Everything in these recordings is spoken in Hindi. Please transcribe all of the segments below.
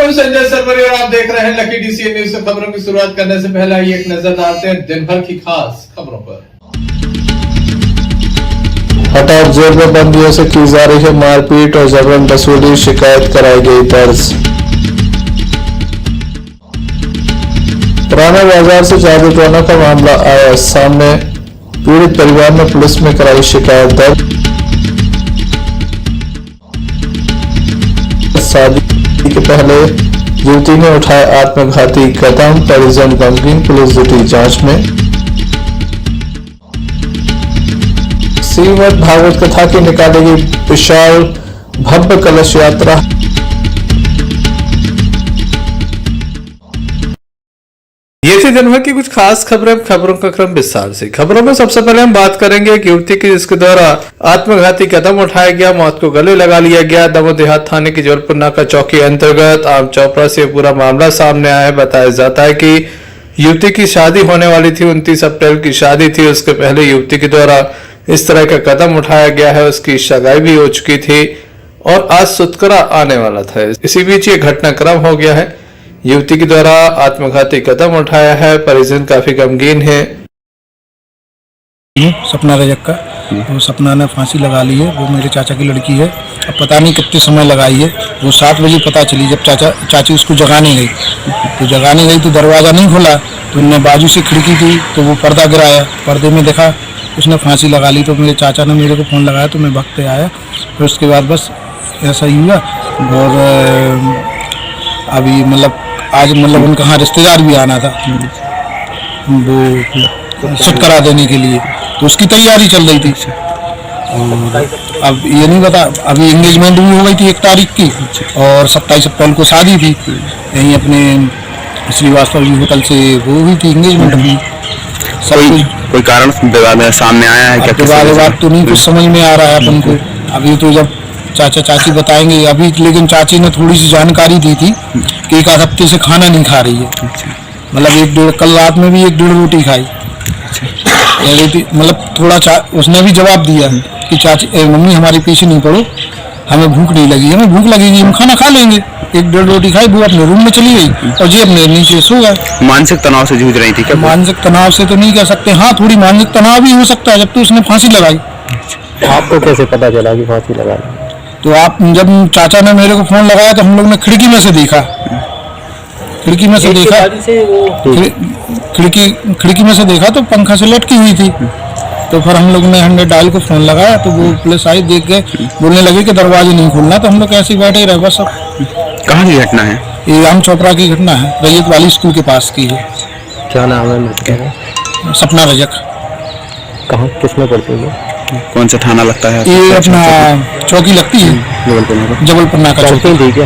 मैं हूं संजय सरवरी और आप देख रहे हैं लकी डीसीएन न्यूज से। खबरों की शुरुआत करने से पहले आइए एक नजर डालते हैं दिन भर की खास खबरों पर। हटाओ जेल में बंदियों से की जा रही है मारपीट और जबरन वसूली, शिकायत कराई गई दर्ज। पुराने बाजार से जादू टोना का मामला आया सामने, पीड़ित परिवार ने पुलिस में कराई शिकायत दर्ज। शादी के पहले युवती ने उठाया आत्मघाती कदम, परिजन गमगीन, पुलिस जुटी जांच में। श्रीमद् भागवत कथा की निकालेगी विशाल भव्य कलश यात्रा। ये थी दिन भर की कुछ खास खबरें। खबरों का क्रम विस्तार से। खबरों में सबसे पहले हम बात करेंगे एक युवती की जिसके द्वारा आत्मघाती कदम उठाया गया, मौत को गले लगा लिया गया। दमोह देहात थाने की जबलपुर नाका चौकी अंतर्गत आम चौपड़ा से पूरा मामला सामने आया है। बताया जाता है कि युवती की शादी होने वाली थी, 29 अप्रैल की शादी थी। उसके पहले युवती के द्वारा इस तरह का कदम उठाया गया है। उसकी सगाई भी हो चुकी थी और आज सुतकरा आने वाला था। इसी बीच ये घटनाक्रम हो गया है। युवती के द्वारा आत्मघाती कदम उठाया है, परिजन काफी गमगीन है। सपना रजक का, वो सपना ने फांसी लगा ली है। वो मेरे चाचा की लड़की है। अब पता नहीं कितने समय लगाई है। वो 7 बजे पता चली जब चाची उसको जगाने गई। तो जगाने गई तो दरवाज़ा नहीं खुला, तो उनने बाजू से खिड़की थी तो वो पर्दा गिराया, पर्दे में देखा उसने फांसी लगा ली। तो मेरे चाचा ने मेरे को फ़ोन लगाया तो मैं भगते आया। फिर उसके बाद बस ऐसा ही हुआ। और अभी आज उनके यहाँ रिश्तेदार भी आना था वो सुतकरा देने के लिए, तो उसकी तैयारी चल रही थी। और अब ये नहीं पता, अभी एंगेजमेंट भी हो गई थी 1 तारीख की और 27 अप्रैल को शादी थी। यहीं अपने श्रीवास्तव जी होटल से वो हुई थी एंगेजमेंट भी। कोई कारण विवाद सामने आया है क्या? विवाद तो नहीं कुछ समझ में आ रहा है अपन को। अभी तो जब चाचा चाची बताएंगे अभी, लेकिन चाची ने थोड़ी सी जानकारी दी थी कि 1 हफ्ते से खाना नहीं खा रही है। कल रात में भी 1-1.5 रोटी खाई। थोड़ा उसने भी जवाब दिया कि चाची मम्मी हमारे पीछे नहीं पड़ो, हमें भूख नहीं लगी, हमें भूख लगेगी हम खाना खा लेंगे। 1-1.5 रोटी खाई, वो अपने रूम में चली गई और जी अपने नीचे सो गए। मानसिक तनाव से जूझ रही थी क्या? मानसिक तनाव से तो नहीं कह सकते, हाँ थोड़ी मानसिक तनाव भी हो सकता है जब तो उसने फांसी लगाई। आपको कैसे पता चला कि फांसी लगा? तो जब चाचा ने मेरे को फोन लगाया तो हम लोग ने खिड़की में से देखा, खिड़की में से देखा तो पंखा से लटकी हुई थी। तो फिर हम लोग ने 100 डायल को फोन लगाया तो वो पुलिस आई, देख के बोलने लगे कि दरवाजे नहीं खोलना। तो हम लोग ऐसे ही बैठे ही रहे बस। सब कहाँ की घटना है? ये आम चौपड़ा की घटना है, रैयत वाली स्कूल के पास की है। क्या नाम है? सपना रजक। कहाँ किसमें पड़ती है? कौन सा थाना लगता है? ये अपना चौकी लगती है, जबलपुर नाका चौकी। ठीक है,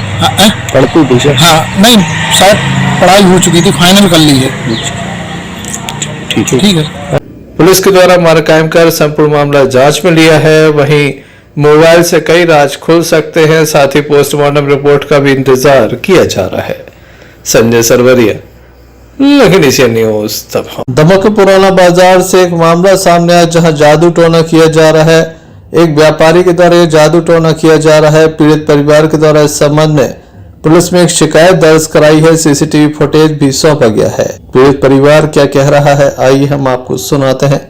पढ़ती थी क्या? हाँ नहीं, शायद पढ़ाई हो चुकी थी, फाइनल कर ली है। ठीक है। पुलिस के द्वारा मार कायम कर संपूर्ण मामला जांच में लिया है। वहीं मोबाइल से कई राज खुल सकते हैं, साथ ही पोस्टमार्टम रिपोर्ट का भी इंतजार किया जा रहा है। Sanjay Sarwaria, Lucky DCN News. Damoh के पुराना बाजार से एक मामला सामने आया जहां जादू टोना किया जा रहा है। एक व्यापारी के द्वारा जादू टोना किया जा रहा है। पीड़ित परिवार के द्वारा इस संबंध में पुलिस में एक शिकायत दर्ज कराई है। सीसीटीवी फुटेज भी सौंपा गया है। पीड़ित परिवार क्या कह रहा है आइए हम आपको सुनाते हैं।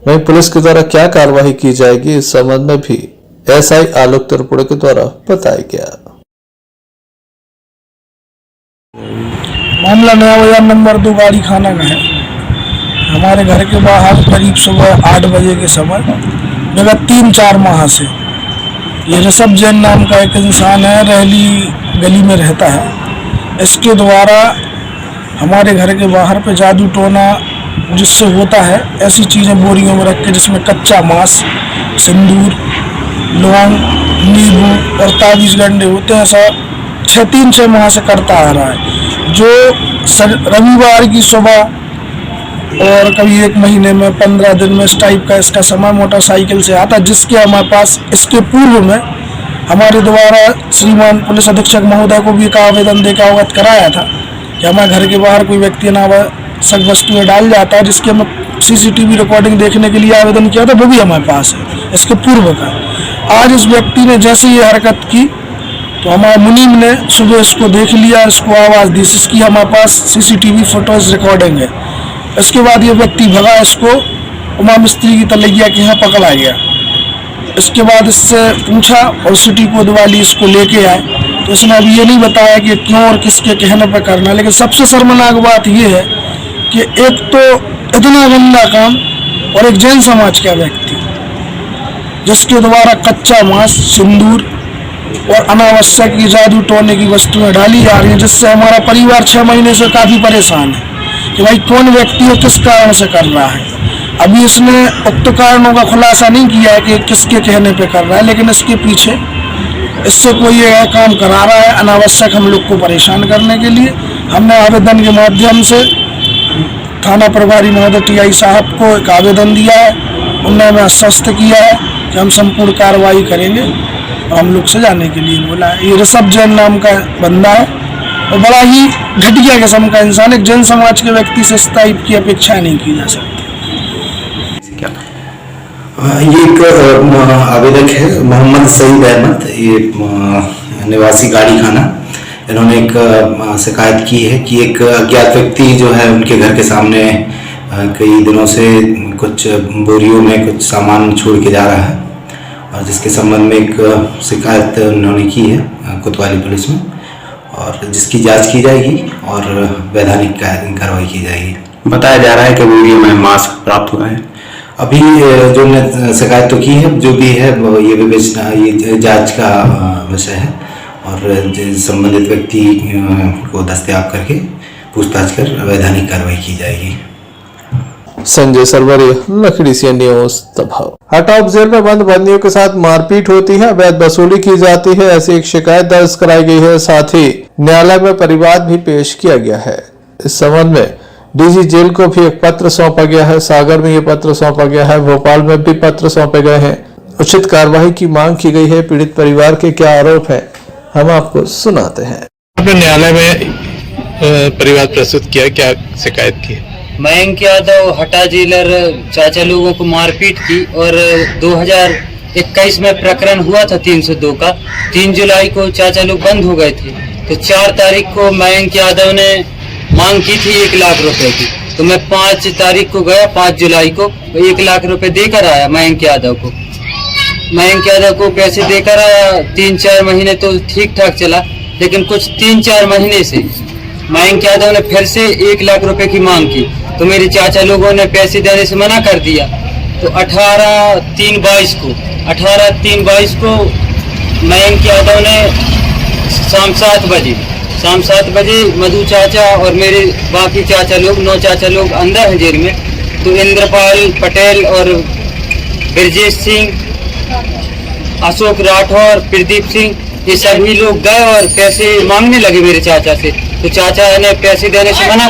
वहीं पुलिस के द्वारा क्या कार्रवाई की जाएगी इस संबंध में भी एसआई आलोक त्रिपुरा के द्वारा बताया गया। मामला नया बाजार नंबर 2 गाड़ी खाना का है। हमारे घर के बाहर करीब सुबह 8 बजे के समय विगत 3-4 माह से ये ऋषभ जैन नाम का एक इंसान है, रहली गली में रहता है। इसके द्वारा हमारे घर के बाहर पे जादू टोना जिससे होता है, ऐसी चीज़ें बोरियों में रख के जिसमें कच्चा मांस, सिंदूर, लौंग, नींबू और ताबीज़ गंडे होते हैं, ऐसा 3-6 माह से करता आ रहा है। जो रविवार की सुबह और कभी 1 महीने में 15 दिन में इस टाइप का इसका समय मोटरसाइकिल से आता, जिसके हमारे पास इसके पूर्व में हमारे द्वारा श्रीमान पुलिस अधीक्षक महोदय को भी एक आवेदन देकर अवगत कराया था कि हमारे घर के बाहर कोई व्यक्ति अनावश्यक वस्तुएं डाल जाता है, जिसके हम सीसीटीवी रिकॉर्डिंग देखने के लिए आवेदन किया था, वो भी हमारे पास है इसके पूर्व का। आज इस व्यक्ति ने जैसे ये हरकत की तो हमारे मुनीम ने सुबह इसको देख लिया, इसको आवाज़ दी, इसकी हमारे पास सीसीटीवी फोटोज रिकॉर्डिंग है। इसके बाद ये व्यक्ति भगा, इसको उमा मिस्त्री की तलैया के यहाँ पकड़ा गया। इसके बाद इससे पूछा और सिटी कोतवाली इसको लेके आए, तो इसने अभी ये नहीं बताया कि क्यों और किसके कहने पर करना है। लेकिन सबसे शर्मनाक बात ये है कि एक तो इतना गंदा काम, और एक जैन समाज का व्यक्ति जिसके द्वारा कच्चा मांस, सिंदूर और अनावश्यक की जादू टोने की वस्तुएं डाली जा रही हैं, जिससे हमारा परिवार 6 महीने से काफ़ी परेशान है कि भाई कौन व्यक्ति और किस कारण से कर रहा है। अभी इसने उक्त कारणों का खुलासा नहीं किया है कि किसके कहने पे कर रहा है, लेकिन इसके पीछे इससे कोई यह काम करा रहा है अनावश्यक हम लोग को परेशान करने के लिए। हमने आवेदन के माध्यम से थाना प्रभारी महोदय टीआई साहब को एक आवेदन दिया है। उन्होंने हमें आश्वस्त किया है कि हम संपूर्ण कार्रवाई करेंगे और हम लोग सजाने के लिए बोला है। ये ऋषभ जैन नाम का बंदा है और बड़ा ही घटिया किस्म का इंसान। एक जैन समाज के व्यक्ति से इस टाइप की अपेक्षा नहीं की जा सकती। ये एक आवेदक है मोहम्मद सईद अहमद, ये निवासी गाड़ी खाना। इन्होंने एक शिकायत की है कि एक अज्ञात व्यक्ति जो है उनके घर के सामने कई दिनों से कुछ बोरियों में कुछ सामान छोड़ के जा रहा है, और जिसके संबंध में एक शिकायत उन्होंने की है कोतवाली पुलिस में, और जिसकी जांच की जाएगी और वैधानिक कार्रवाई की जाएगी। बताया जा रहा है कि बोरियों में मास्क प्राप्त हुआ है। अभी जो हमने शिकायत तो की है, जो भी है ये विवेचना, ये जांच का विषय है, और संबंधित व्यक्ति को दस्तयाब करके पूछताछ कर वैधानिक कार्रवाई की जाएगी। संजय सरवरिया, लखड़ी से न्यूज दबाव। हटाओ जेल में बंद बंदियों के साथ मारपीट होती है, अवैध वसूली की जाती है, ऐसी एक शिकायत दर्ज कराई गई है। साथ ही न्यायालय में परिवाद भी पेश किया गया है। इस संबंध में डीजी जेल को भी एक पत्र सौंपा गया है। सागर में ये पत्र सौंपा गया है, भोपाल में भी पत्र सौंपे गए हैं। उचित कार्रवाई की मांग की गई है। पीड़ित परिवार के क्या आरोप है, हम आपको सुनाते हैं। आपने न्यायालय में परिवाद प्रस्तुत किया, क्या शिकायत की? मयंक यादव हटा जेलर चाचा लोगों को मारपीट की, और 2021 में प्रकरण हुआ था 302 का। 3 जुलाई को चाचा लोग बंद हो गए थे, तो 4 तारीख को मयंक यादव ने मांग की थी 1 लाख रुपए की। तो मैं 5 तारीख को गया, 5 जुलाई को 1 लाख रुपए देकर आया मयंक यादव को। मयंक यादव को पैसे देकर आया। 3-4 महीने तो ठीक ठाक चला, लेकिन कुछ 3-4 महीने से मयंक यादव ने फिर से 1 लाख रुपए की मांग की, तो मेरे चाचा लोगों ने पैसे देने से मना कर दिया। तो 18/3/22 को मयंक यादव ने शाम 7 बजे मधु चाचा और मेरे बाकी चाचा लोग 9 चाचा लोग अंदर हैं जेल में। तो इंद्रपाल पटेल और ब्रजेश सिंह, अशोक राठौर, प्रदीप सिंह, ये सभी लोग गए और पैसे मांगने लगे मेरे चाचा से। तो चाचा ने पैसे देने से मना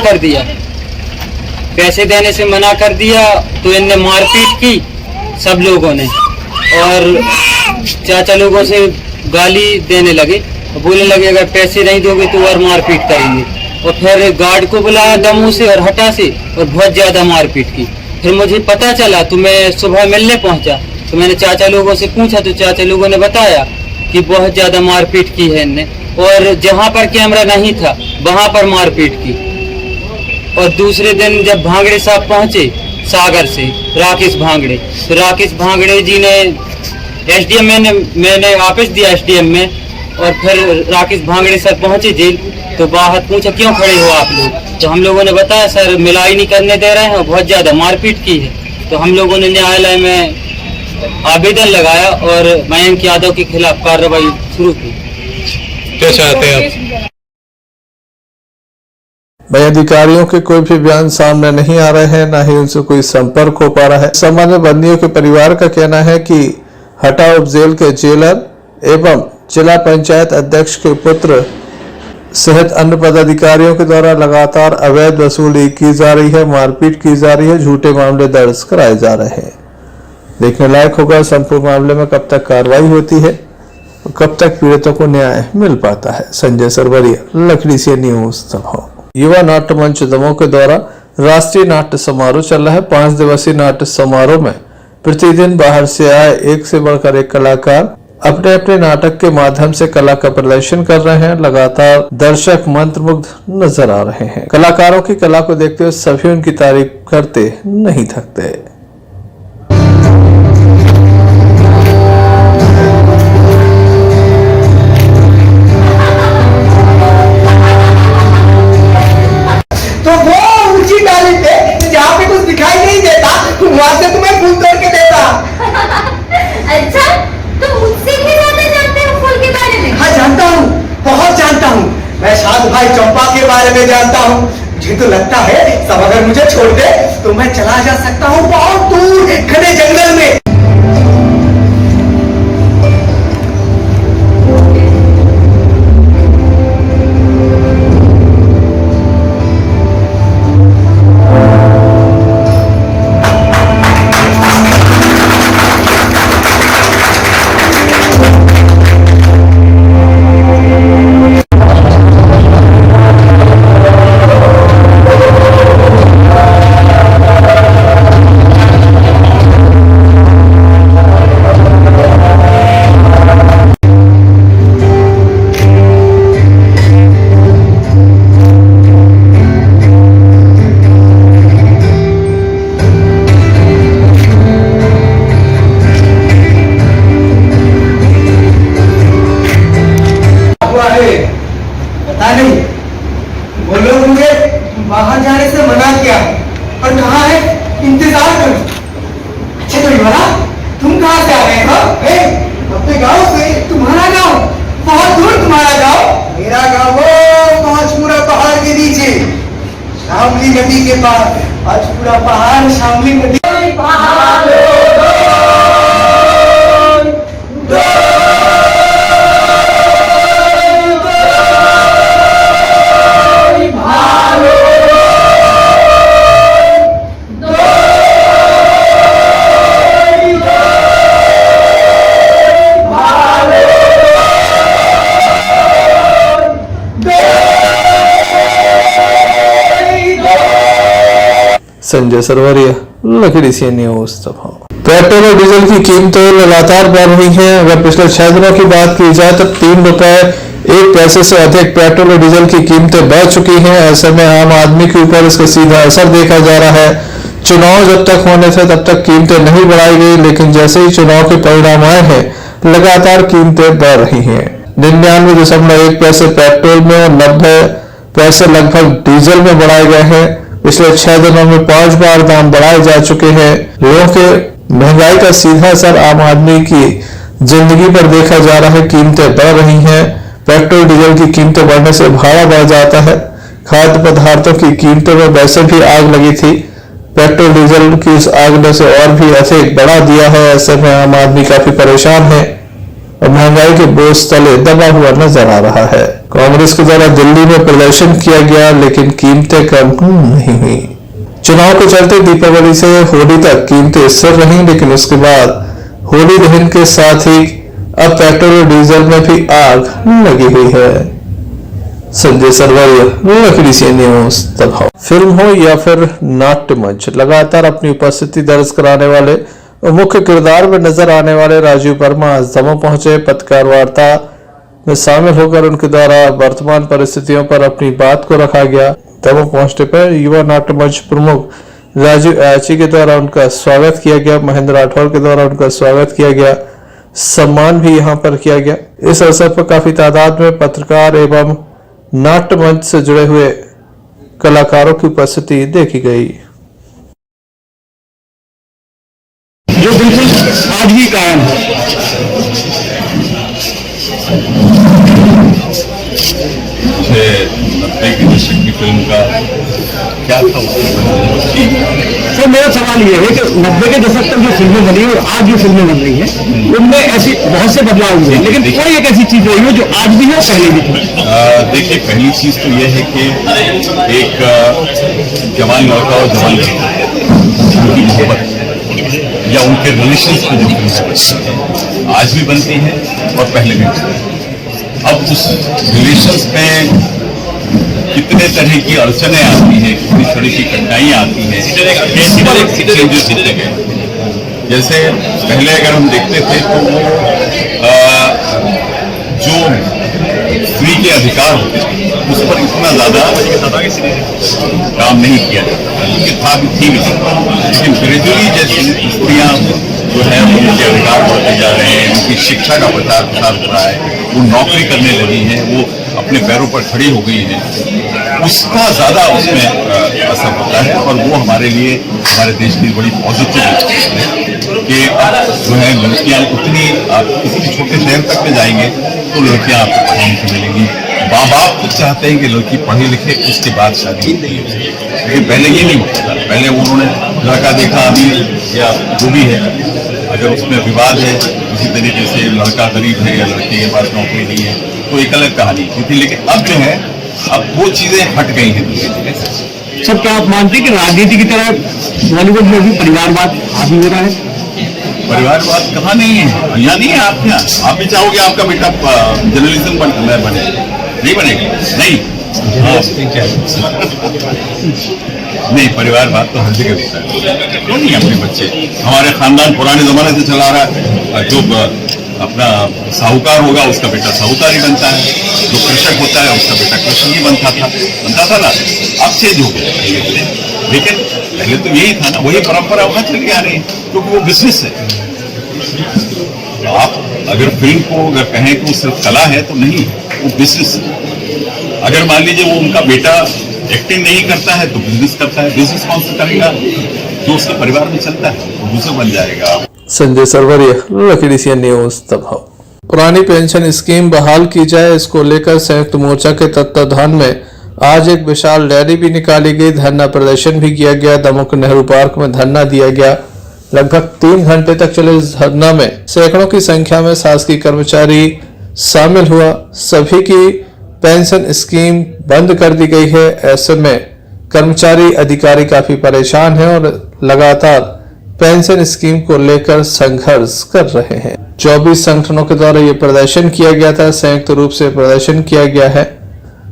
कर दिया। तो इनने मारपीट की सब लोगों ने, और चाचा लोगों से गाली देने लगे, बोलने लगे अगर पैसे नहीं दोगे तो और मारपीट करेंगे। और फिर गार्ड को बुलाया दमू से और हटा से, और बहुत ज्यादा मारपीट की। फिर मुझे पता चला तो मैं सुबह मिलने पहुंचा, तो मैंने चाचा लोगों से पूछा, तो चाचा लोगों ने बताया कि बहुत ज्यादा मारपीट की है इनने, और जहां पर कैमरा नहीं था वहां पर मारपीट की। और दूसरे दिन जब भांगड़े साहब पहुंचे सागर से, राकेश भांगड़े, तो राकेश भांगड़े जी ने एसडीएम मैंने वापस दिया एसडीएम में, और फिर राकेश भांगड़े सर पहुंचे जेल, तो बाहर पूछा क्यों खड़े हो आप लोग? तो हम लोगों ने बताया सर मिलाई नहीं करने दे रहे हैं और बहुत ज्यादा मारपीट की है। तो हम लोगों ने न्यायालय में आवेदन लगाया और मयंक यादव के खिलाफ कार्रवाई शुरू की। क्या चाहते हैं आप? भाई अधिकारियों के कोई भी बयान सामने नहीं आ रहे हैं, न ही उनसे कोई संपर्क हो पा रहा है। इस संबंध में बंदियों के परिवार का कहना है कि हटा उप जेल के जेलर एवं जिला पंचायत अध्यक्ष के पुत्र सहित अन्य पदाधिकारियों के द्वारा लगातार अवैध वसूली की जा रही है, मारपीट की जा रही है, झूठे मामले दर्ज कराए जा रहे हैं। देखने लायक होगा संपूर्ण मामले में कब तक कार्रवाई होती है और कब तक पीड़ितों को न्याय मिल पाता है। संजय सरवरिया, लकड़ी से न्यूज दमोह। युवा नाट्य मंच दमोह के द्वारा राष्ट्रीय नाट्य समारोह चल रहा है। 5 दिवसीय नाट्य समारोह में प्रतिदिन बाहर से आए एक से बढ़कर एक कलाकार अपने अपने नाटक के माध्यम से कला का प्रदर्शन कर रहे हैं। लगातार दर्शक मंत्रमुग्ध नजर आ रहे हैं। कलाकारों की कला को देखते हुए सभी उनकी तारीफ करते नहीं थकते। तो वो ऊंची डाली पे जहाँ पे कुछ दिखाई नहीं देता वहां से तुम्हें फूल तोड़ के देता। अच्छा, तो मुझसे भी ज्यादा जानते हो फूल के बारे में? हाँ जानता हूँ, बहुत जानता हूँ। मैं साधु भाई चंपा के बारे में जानता हूँ। मुझे तो लगता है सब अगर मुझे छोड़ दे तो मैं चला जा सकता हूँ बहुत दूर घने जंगल में। पता नहीं, वो लोग मुझे बाहर जाने से मना किया और कहा है इंतजार करो। अच्छा तो युवरा, तुम कहाँ से आ गए हो? अपने गांव से। तुम्हारा गांव बहुत दूर, तुम्हारा गांव। मेरा गांव वो पांचपुरा पहाड़ के नीचे शामली नदी के पास। पांचपुरा पहाड़, शामली नदी। संजय सरवरिया, लकड़ी सी न्यूज दबाव। पेट्रोल और डीजल की कीमतें लगातार बढ़ रही हैं। अगर पिछले 6 दिनों की बात की जाए तो 3 रुपए 1 पैसे से अधिक पेट्रोल और डीजल की कीमतें बढ़ चुकी हैं। ऐसे में आम आदमी के ऊपर इसका सीधा असर देखा जा रहा है। चुनाव जब तक होने थे तब तक कीमतें नहीं बढ़ाई गई, लेकिन जैसे ही चुनाव के परिणाम आए हैं लगातार कीमतें बढ़ रही हैं। 99.1 पैसे पेट्रोल में और 90 पैसे लगभग डीजल में बढ़ाए गए हैं। पिछले 6 दिनों में 5 बार दाम बढ़ाए जा चुके हैं। लोगों के महंगाई का सीधा असर आम आदमी की जिंदगी पर देखा जा रहा है। कीमतें बढ़ रही हैं। पेट्रोल डीजल की कीमतें बढ़ने से भाड़ा बढ़ जाता है। खाद्य पदार्थों की कीमतों में वैसे भी आग लगी थी। पेट्रोल डीजल की इस आग ने से और भी अधिक बढ़ा दिया है। ऐसे में आम आदमी काफी परेशान है और महंगाई के बोझ तले दबा हुआ नजर आ रहा है। कांग्रेस के द्वारा दिल्ली में प्रदर्शन किया गया, लेकिन कीमतें कम नहीं हुई। चुनाव के चलते दीपावली से होली तक कीमतें स्थिर रही, लेकिन उसके बाद होली दहन के साथ ही अब पेट्रोल और डीजल में भी आग लगी हुई है। संजय सरवरिया, लकड़ी सी न्यूज दबाव। फिल्म हो या फिर नाट्य मंच, लगातार अपनी उपस्थिति दर्ज कराने वाले और मुख्य किरदार में नजर आने वाले राजीव वर्मा आज दमोह पहुंचे। पत्रकार वार्ता में शामिल होकर उनके द्वारा वर्तमान परिस्थितियों पर अपनी बात को रखा गया। दमोह पहुंचने पर युवा नाट्य मंच प्रमुख राजीव आयाची के द्वारा उनका स्वागत किया गया। महेंद्र राठौर के द्वारा उनका स्वागत किया गया। सम्मान भी यहां पर किया गया। इस अवसर पर काफी तादाद में पत्रकार एवं नाट्य मंच से जुड़े हुए कलाकारों की उपस्थिति देखी गई। जो बिल्कुल आज भी कायम है। की दशक की फिल्म का क्या था? सर मेरा सवाल ये है कि 90 के दशक तक जो फिल्में बनी और आज जो फिल्में बन रही हैं उनमें ऐसी बहुत से बदलाव हुए हैं, लेकिन कोई एक ऐसी चीज रही हो जो आज भी है और पहले भी थी। देखिए, पहली चीज तो यह है कि एक जवान लड़का और जवान लड़की उनकी मोहब्बत या उनके रिलेशंस की जो फिल्म आज भी बनती है और पहले भी बनती है। अब उस रिलेशंस में कितने तरह की अड़चने आती हैं, कितनी तरह की कठिनाइयाँ आती हैं, चेंजेस होते गए। जैसे पहले अगर हम देखते थे तो अधिकार होते हैं उस पर इतना ज्यादा काम नहीं किया जाता, क्योंकि था भी थी भी, लेकिन ग्रेजुअली जैसे स्त्रियां जो है उनके अधिकार बढ़ते जा रहे हैं, उनकी शिक्षा का प्रचार प्रसार हो रहा है, वो नौकरी करने लगी हैं, वो अपने पैरों पर खड़ी हो गई हैं, उसका ज्यादा उसमें असर होता है। और वो हमारे लिए, हमारे देश की बड़ी पॉजिटिव है कि जो है लड़कियां उतनी, आप किसी भी छोटे शहर तक में जाएंगे तो लड़कियां आपको पढ़ने को मिलेंगी। माँ बाप तो चाहते हैं कि लड़की पढ़े लिखे उसके बाद शादी होती है, लेकिन पहले ये नहीं होता था। पहले उन्होंने लड़का देखा अभी या जो भी है, अगर उसमें विवाद है किसी तरीके से, लड़का गरीब है या लड़की के पास नौकरी नहीं है, तो एक अलग कहानी थी। लेकिन अब जो है, अब वो चीजें हट गई हैं दूसरी जगह से। सर, क्या आप मानते हैं कि राजनीति की तरह बॉलीवुड में भी परिवारवाद हावी हो रहा है? परिवारवाद कहाँ नहीं है, यहाँ नहीं है। आपके यहाँ आप भी चाहोगे आपका बेटा जर्नलिज्म बने, नहीं बनेगा, नहीं। नहीं, परिवारवाद तो हर जगह होता है। क्यों नहीं अपने बच्चे, हमारे खानदान पुराने जमाने से चला रहा है, जो अपना साहूकार होगा उसका बेटा साहूकार ही बनता है, जो कृषक होता है उसका बेटा कृषक ही बनता था ना। अब चेंज हो गया, लेकिन पहले तो यही था ना, वही परंपरा वहां चली आ रही है, क्योंकि वो बिजनेस है। आप अगर फिल्म को अगर कहें कि वो सिर्फ कला है तो नहीं, वो बिजनेस है। अगर मान लीजिए वो उनका बेटा एक्टिंग नहीं करता है तो बिजनेस करता है, बिजनेस कौन सा करेगा? जो उसके परिवार में चलता है वो दूसरा बन जाएगा। Sanjay Sarwaria, Lucky DCN News दबाव। पुरानी पेंशन स्कीम बहाल की जाए, इसको लेकर संयुक्त मोर्चा के तत्वाधान में आज एक विशाल रैली भी निकाली गई, धरना प्रदर्शन भी किया गया। दमोह के नेहरू पार्क में धरना दिया गया। लगभग 3 घंटे तक चले इस धरना में सैकड़ों की संख्या में शासकीय कर्मचारी शामिल हुआ। सभी की पेंशन स्कीम बंद कर दी गई है। ऐसे में कर्मचारी अधिकारी काफी परेशान हैं और लगातार पेंशन स्कीम को लेकर संघर्ष कर रहे हैं। 24 संगठनों के द्वारा ये प्रदर्शन किया गया था, संयुक्त रूप से प्रदर्शन किया गया है।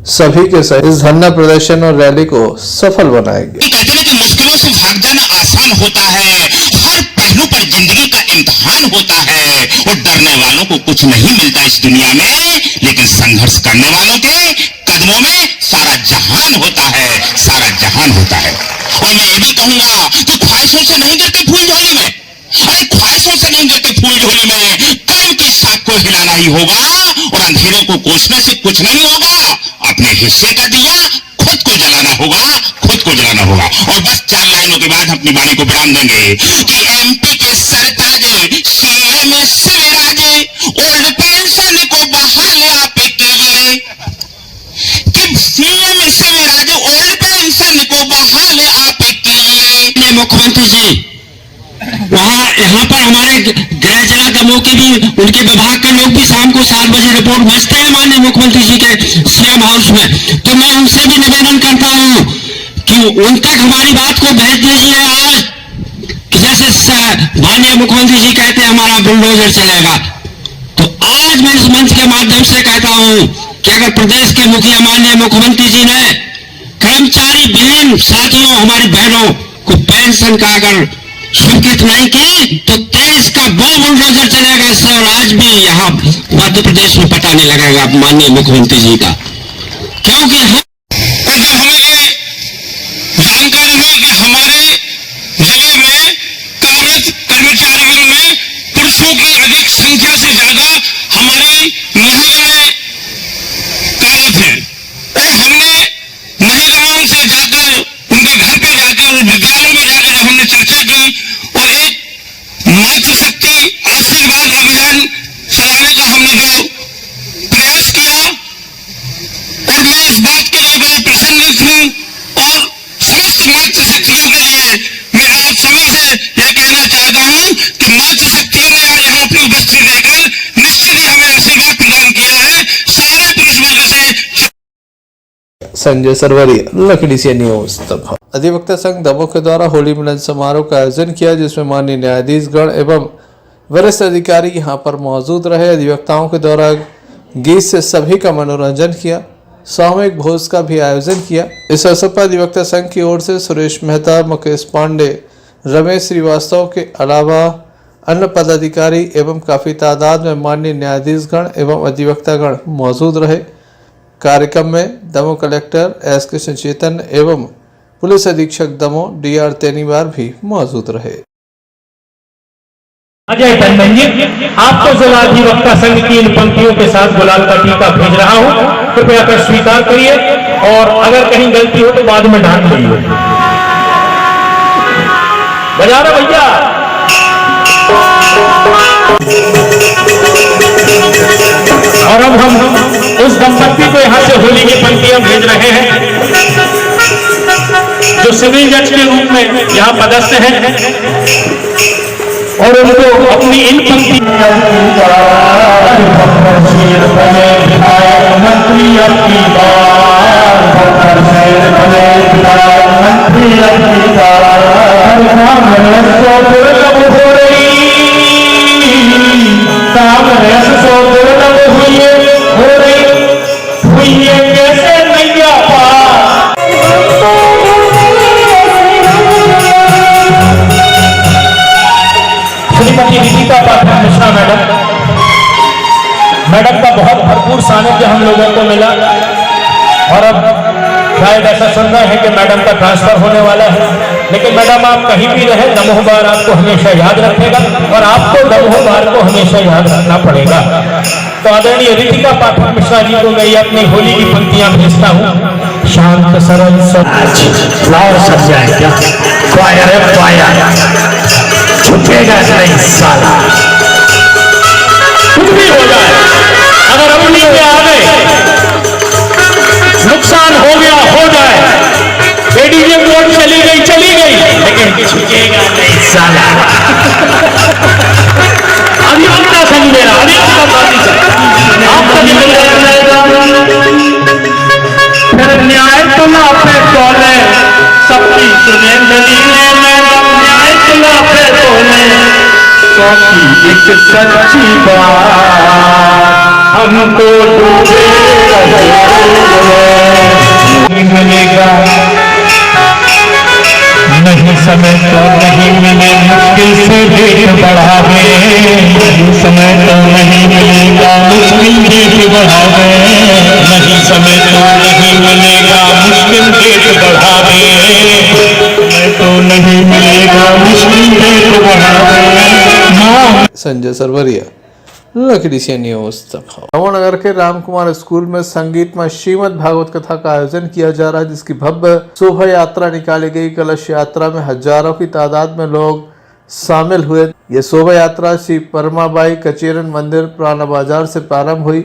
सभी के साथ इस धरना प्रदर्शन और रैली को सफल बनाएंगे। कहते हैं कि मुश्किलों से भाग जाना आसान होता है, हर पहलू पर जिंदगी का इम्तिहान होता है, और डरने वालों को कुछ नहीं मिलता इस दुनिया में, लेकिन संघर्ष करने वालों के कदमों में सारा जहान होता है, सारा जहान होता है। और मैं ये भी कहूंगा कि ख्वाहिशों से नहीं गिरते फूल झोली में, अरे ख्वाहिशों से नहीं गिरते फूल झोली में, काम की साख को हिलाना ही होगा, और अंधेरों को कोसने से कुछ नहीं होगा। अपने हिस्से का दिया खुद को जलाना होगा, खुद को जलाना होगा। और बस 4 लाइनों के बाद अपनी वाणी को विराम देंगे कि MP के सरताज सीने में से विराजे, ओल्ड पेंशन को बहाल आप कीजिए, कि सीने में से विराजे, ओल्ड पेंशन को बहाल आप कीजिए। मुख्यमंत्री जी, यहाँ पर हमारे गृह जिला दमोह के भी, उनके विभाग के लोग भी शाम को 7 बजे रिपोर्ट भेजते हैं माननीय मुख्यमंत्री जी के CM हाउस में। तो मैं उनसे भी निवेदन करता हूँ कि उन तक हमारी बात को भेज दीजिए आज, कि जैसे माननीय मुख्यमंत्री जी कहते हैं हमारा बुलडोजर चलेगा। तो आज मैं इस मंच के माध्यम से कहता हूँ कि अगर प्रदेश के मुखिया माननीय मुख्यमंत्री जी ने कर्मचारी बहन साथियों, हमारी बहनों को पेंशन का अगर स्वीकृत नहीं की तो देश का वो बुलडोजर चलेगा स्वराज भी यहाँ मध्य प्रदेश में पता नहीं लगेगा माननीय मुख्यमंत्री जी का। क्योंकि और जब हमें ये जानकारी हुई कि हमारे जिले में कर्मचारियों में पुरुषों की अधिक संख्या से ज्यादा हमारी महिलाएं कार्यरत हैं, और हमने महिलाओं से जाकर, उनके घर पे जाकर, विद्यालयों में जाकर जब हमने चर्चा की और एक मातृशक्ति आशीर्वाद अभियान चलाने का हमने जो प्रयास किया, और मैं इस बात के लिए बड़ा प्रसन्नित हूं। और समस्त मातृशक्तियों के लिए मैं आप सभी से यह कहना चाहता हूं कि मातृशक्तियों ने आज यहाँ अपनी उपस्थिति देकर निश्चित ही हमें आशीर्वाद प्रदान किया है। सारे पुरुष वर्ग से Sanjay Sarwaria, Lucky DCN News Damoh. अधिवक्ता संघ दमोह के द्वारा होली मिलन समारोह का आयोजन किया, जिसमें माननीय न्यायाधीश गण एवं वरिष्ठ अधिकारी यहाँ पर मौजूद रहे। अधिवक्ताओं के द्वारा गीत से सभी का मनोरंजन किया, सामूहिक भोज का भी आयोजन किया। इस अवसर पर अधिवक्ता संघ की ओर से सुरेश मेहता, मुकेश पांडे, रमेश श्रीवास्तव के अलावा अन्य पदाधिकारी एवं काफी तादाद में माननीय न्यायाधीश गण एवं अधिवक्तागण मौजूद रहे। कार्यक्रम में दमोह कलेक्टर एस कृष्ण चेतन एवं पुलिस अधीक्षक दमोह DR तेनीवार भी मौजूद रहे। अजय टंडन जी, आपको जिला अधिवक्ता संघ की इन पंक्तियों के साथ गुलाल का टीका भेज रहा हूं, कृपया कर स्वीकार करिए और अगर कहीं गलती हो तो बाद में ढांढ लीजिए। बजा रहे भैया। और अब हम उस दंपत्ति को यहाँ से होली की पंक्तियां भेज रहे हैं जो सिविल जज के रूप में यहाँ पदस्थ हैं और उनको अपनी इन पंक्ति मंत्री अपनी कैसे नैया पार श्रीमती रितिका पाठक मिश्रा मैडम का बहुत भरपूर सानिध्य हम लोगों को मिला और अब शायद ऐसा सुन रहे हैं कि मैडम का ट्रांसफर होने वाला है, लेकिन मैडम आप कहीं भी रहे दमोह बार आपको हमेशा याद रखेगा और आपको दमोह बार को हमेशा याद रखना पड़ेगा। तो आदरणीय रितिका पाठक मिश्रा जी को मैं अपनी होली की पंक्तियां भेजता हूँ। शांत सरल फ्लावर सज जाए क्या फायर है फायर छुपेगा नहीं साला, कुछ भी हो जाए अगर अपनी पे आ गए नुकसान हो गया हो जाए, एडीजे कोर्ट चली गई लेकिन छुपेगा नहीं साला। अधिवक्ता संघ मेरा अधिवक्ता पार्टी से आपका फिर न्याय तुला पे तोले सबकी सुने दलीलें न्याय तुला पे तोले सौंपी एक सच्ची बात हमको डूबे मिलेगा नहीं समय तो नहीं मिले मुश्किल से रेट बढ़ावे, नहीं समय तो नहीं मिलेगा मुश्किल रेट बढ़ावे, नहीं समय तो नहीं मिलेगा मुश्किल रेट बढ़ावे, समय तो नहीं मिलेगा मुश्किल रेट बढ़ावे। संजय सरवरिया, लखीडीसी न्यूज दमोह नगर के रामकुमार स्कूल में संगीतमय श्रीमद् भागवत कथा का आयोजन किया जा रहा है, जिसकी भव्य शोभा यात्रा निकाली गई। कलश यात्रा में हजारों की तादाद में लोग शामिल हुए। ये शोभा यात्रा श्री परमाबाई कचेरन मंदिर पुराना बाजार से प्रारंभ हुई,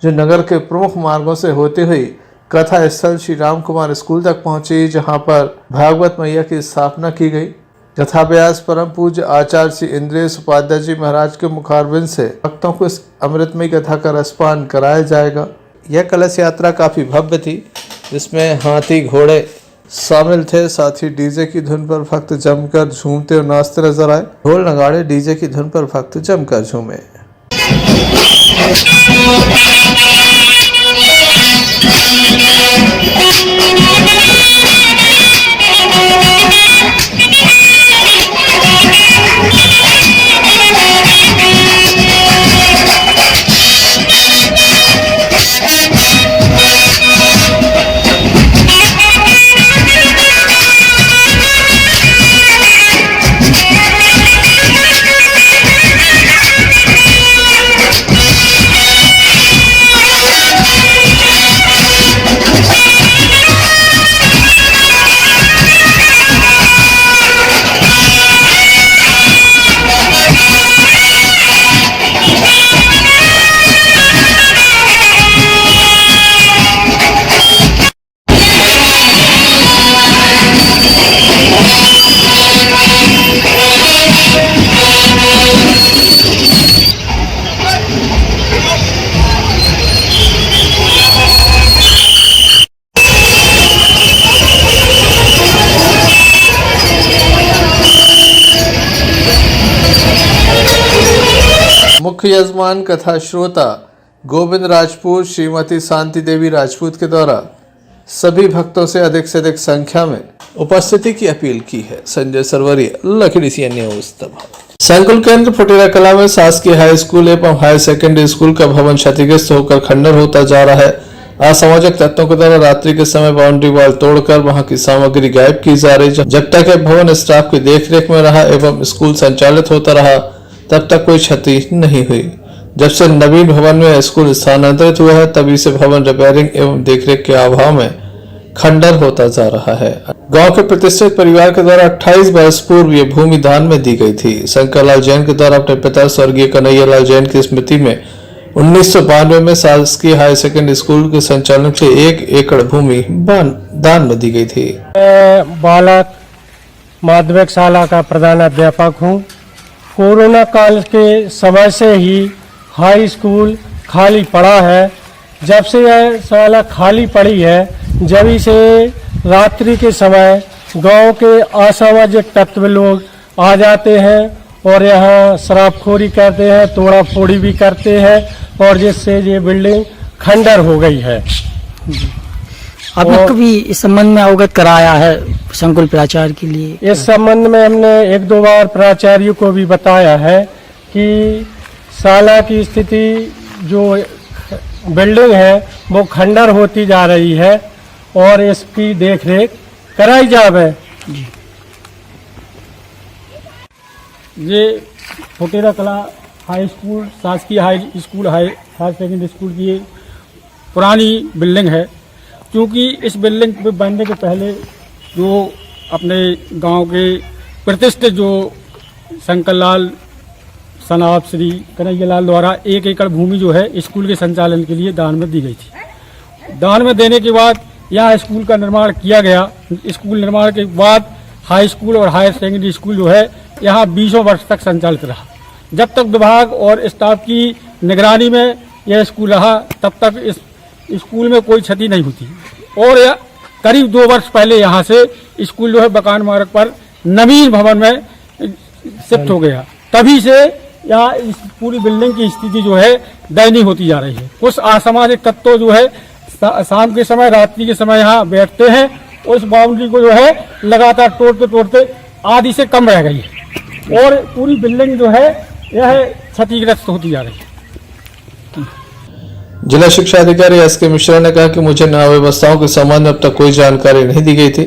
जो नगर के प्रमुख मार्गों से होते हुए कथा स्थल श्री रामकुमार स्कूल तक पहुंची, जहां पर भागवत मैया की स्थापना की गई। कथाभ्यास परम पूज्य आचार्य श्री इंद्रेश उपाध्याय जी महाराज के मुखारबिंद से भक्तों को इस अमृतमयी कथा का रसपान कराया जाएगा। यह कलश यात्रा काफी भव्य थी, जिसमें हाथी घोड़े शामिल थे। साथ ही डीजे की धुन पर भक्त जमकर झूमते और नाचते नजर आए। ढोल नगाड़े डीजे की धुन पर भक्त जमकर झूमे। मुख्य यजमान कथा श्रोता गोविंद राजपूत श्रीमती शांति देवी राजपूत के द्वारा सभी भक्तों से अधिक संख्या में उपस्थिति की अपील की है। संजय सरवरिया, लखीडीसी न्यूज दमोह। संकुल केंद्र फुटेरा कला में शासकीय हाई स्कूल एवं हायर सेकेंडरी स्कूल का भवन क्षतिग्रस्त होकर खंडर होता जा रहा है। असामाजिक तत्वों के द्वारा रात्रि के समय बाउंड्री वॉल तोड़कर वहां की सामग्री गायब की जा रही। जब तक यह भवन स्टाफ की देखरेख में रहा एवं स्कूल संचालित होता रहा तब तक कोई क्षति नहीं हुई। जब से नवीन भवन में स्कूल स्थानांतरित हुआ है तभी से भवन रिपेयरिंग एवं देखरेख के अभाव में खंडर होता जा रहा है। गांव के प्रतिष्ठित परिवार के द्वारा 28 वर्ष पूर्व ये भूमि दान में दी गई थी। शंकरलाल जैन के द्वारा अपने पिता स्वर्गीय कन्हैयालाल जैन की स्मृति में 1992 में शासकीय हायर सेकेंडरी स्कूल के संचालन के 1 एकड़ भूमि दान में दी गई थी। बालक माध्यमिक शाला का प्रधानाध्यापक हूँ। कोरोना काल के समय से ही हाई स्कूल खाली पड़ा है। जब से यह शाला खाली पड़ी है जब से रात्रि के समय गांव के असामाजिक तत्व लोग आ जाते हैं और यहाँ शराबखोरी करते हैं, तोड़ा फोड़ी भी करते हैं और जिससे ये बिल्डिंग खंडर हो गई है। आपने कभी इस संबंध में अवगत कराया है संकुल प्राचार्य के लिए? इस संबंध में हमने 1-2 बार प्राचार्य को भी बताया है कि शाला की स्थिति जो बिल्डिंग है वो खंडर होती जा रही है और इसकी देखरेख कराई जावे। ये फुटेरा कला हाई स्कूल शासकीय हाई सेकेंडरी स्कूल की पुरानी बिल्डिंग है। क्योंकि इस बिल्डिंग पे बनने के पहले जो अपने गांव के प्रतिष्ठित जो शंकरलाल सनाब श्री कन्हैयालाल द्वारा 1 एकड़ भूमि जो है स्कूल के संचालन के लिए दान में दी गई थी। दान में देने के बाद यहाँ स्कूल का निर्माण किया गया। स्कूल निर्माण के बाद हाई स्कूल और हायर सेकेंडरी स्कूल जो है यहाँ 20 वर्ष तक संचालित रहा। जब तक विभाग और स्टाफ की निगरानी में यह स्कूल रहा तब तक इस स्कूल में कोई क्षति नहीं होती। और करीब 2 वर्ष पहले यहाँ से स्कूल जो है बकान मार्ग पर नवीन भवन में शिफ्ट हो गया। तभी से यहाँ इस पूरी बिल्डिंग की स्थिति जो है दयनीय होती जा रही है। कुछ असामाजिक तत्व जो है शाम के समय रात्रि के समय यहाँ बैठते हैं और इस बाउंड्री को जो है लगातार तोड़ते आधी से कम रह गई है और पूरी बिल्डिंग जो है यह क्षतिग्रस्त होती जा रही है। जिला शिक्षा अधिकारी एस.के. मिश्रा ने कहा कि मुझे अव्यवस्थाओं के संबंध में अब तक कोई जानकारी नहीं दी गई थी।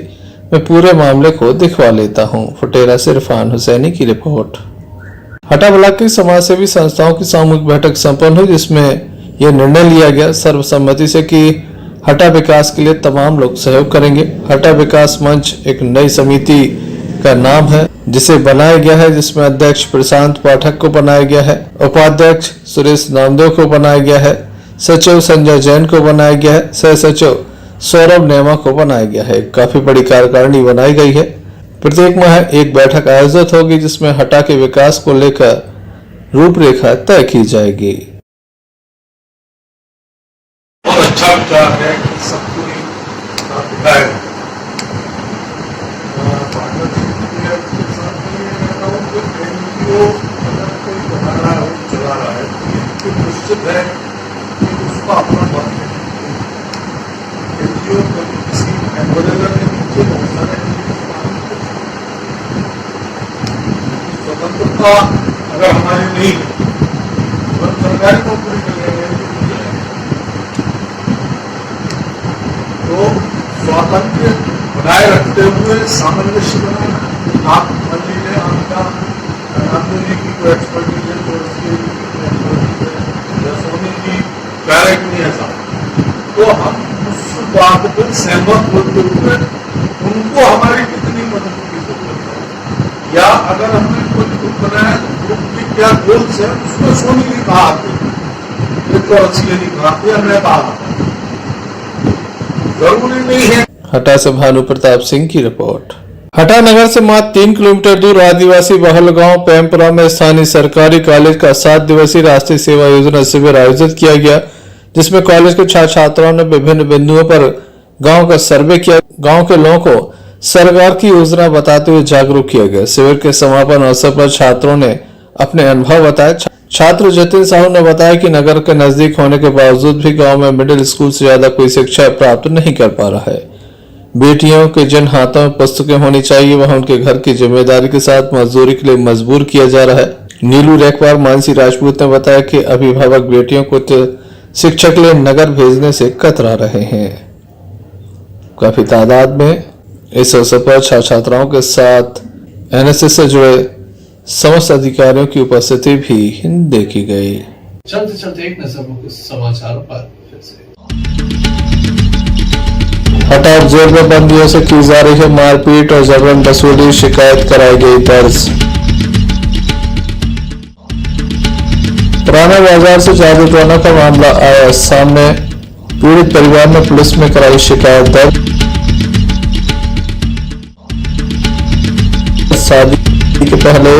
मैं पूरे मामले को दिखवा लेता हूं। फुटेरा से इरफान हुसैनी की रिपोर्ट। हटा ब्लॉक की समाजसेवी संस्थाओं की सामूहिक बैठक संपन्न हुई जिसमें यह निर्णय लिया गया सर्वसम्मति से कि हटा विकास के लिए तमाम लोग सहयोग करेंगे। हटा विकास मंच एक नई समिति का नाम है जिसे बनाया गया है, जिसमें अध्यक्ष प्रशांत पाठक को बनाया गया है, उपाध्यक्ष सुरेश नामदेव को बनाया गया है, सचिव संजय जैन को बनाया गया है, सह सचिव सौरभ नेमा को बनाया गया है। काफी बड़ी कार्यकारिणी बनाई गई है। प्रत्येक माह एक बैठक आयोजित होगी जिसमें हटा के विकास को लेकर रूपरेखा तय की जाएगी। बहुत अच्छा विचार है, सबको विधायक बना रहा है, चला रहा है, तो निश्चित है कि उसका अपना बात है। एनजीओ कभी किसी एम्बेडर के नीचे बहुत सारे स्वतंत्रता अगर हमारी नहीं है तो सरकारी नौकरी करेंगे तो स्वातंत्र बनाए रखते हुए सामंजस्य बनाना। आप मान लीजिए आपका आंदोलन की कोई एक्सपर्टीज है तो उसकी सोने की डायरेक्ट नहीं ऐसा तो हम उस बात पर सहमत होते हुए उनको हमारी कितनी मदद की जरूरत है या अगर हमने कोई ग्रुप बनाया तो ग्रुप की क्या गोल्स है उसको सोने की कहा आते तो अच्छी नहीं कहा मैं कहा जरूरी नहीं है। हटा से भानु प्रताप सिंह की रिपोर्ट। हटा नगर से मात्र 3 किलोमीटर दूर आदिवासी बहुल गांव पैमपुरा में स्थानीय सरकारी कॉलेज का 7 दिवसीय राष्ट्रीय सेवा योजना शिविर आयोजित किया गया जिसमें कॉलेज के छात्र छात्राओं ने विभिन्न बिंदुओं पर गांव का सर्वे किया। गांव के लोगों को सरकार की योजना बताते हुए जागरूक किया गया। शिविर के समापन अवसर पर छात्रों ने अपने अनुभव बताए। छात्र जतिन साहू ने बताया कि नगर के नजदीक होने के बावजूद भी गांव में मिडिल स्कूल से ज्यादा कोई शिक्षा प्राप्त नहीं कर पा रहा है। बेटियों के जिन हाथों में पुस्तकें होनी चाहिए वह उनके घर की जिम्मेदारी के साथ मजदूरी के लिए मजबूर किया जा रहा है। नीलू रेखवार मानसी राजपूत ने बताया कि अभिभावक बेटियों को शिक्षा के लिए नगर भेजने से कतरा रहे हैं। काफी तादाद में इस अवसर पर छात्र छात्राओं के साथ एनएसएस से जुड़े समस्त अधिकारियों की उपस्थिति भी देखी गई। चलते चलते एक नजर मुख्य समाचारों पर फिर से। हटाओ जेल में बंदियों से की जा रही है मारपीट और जबरन वसूली, शिकायत कराई गई दर्ज। पुराने बाजार से जादू टोना का मामला आया सामने, पीड़ित परिवार ने पुलिस में कराई शिकायत दर्ज। शादी के पहले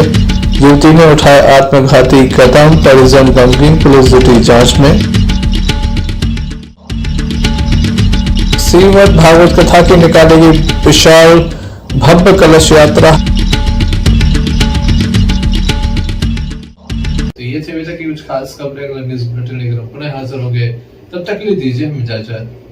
युवती ने उठाए आत्मघाती कदम, परिजन गमगीन, पुलिस जुटी जांच में। श्रीमद् भागवत कथा की निकालेगी विशाल भव्य कलश यात्रा। तो ये थे अभी तक की कुछ खास खबरें। अगले न्यूज़ बुलेटिन लेकर पुनः हाजिर होंगे, तब तक के लिए दीजिए हमें इजाजत।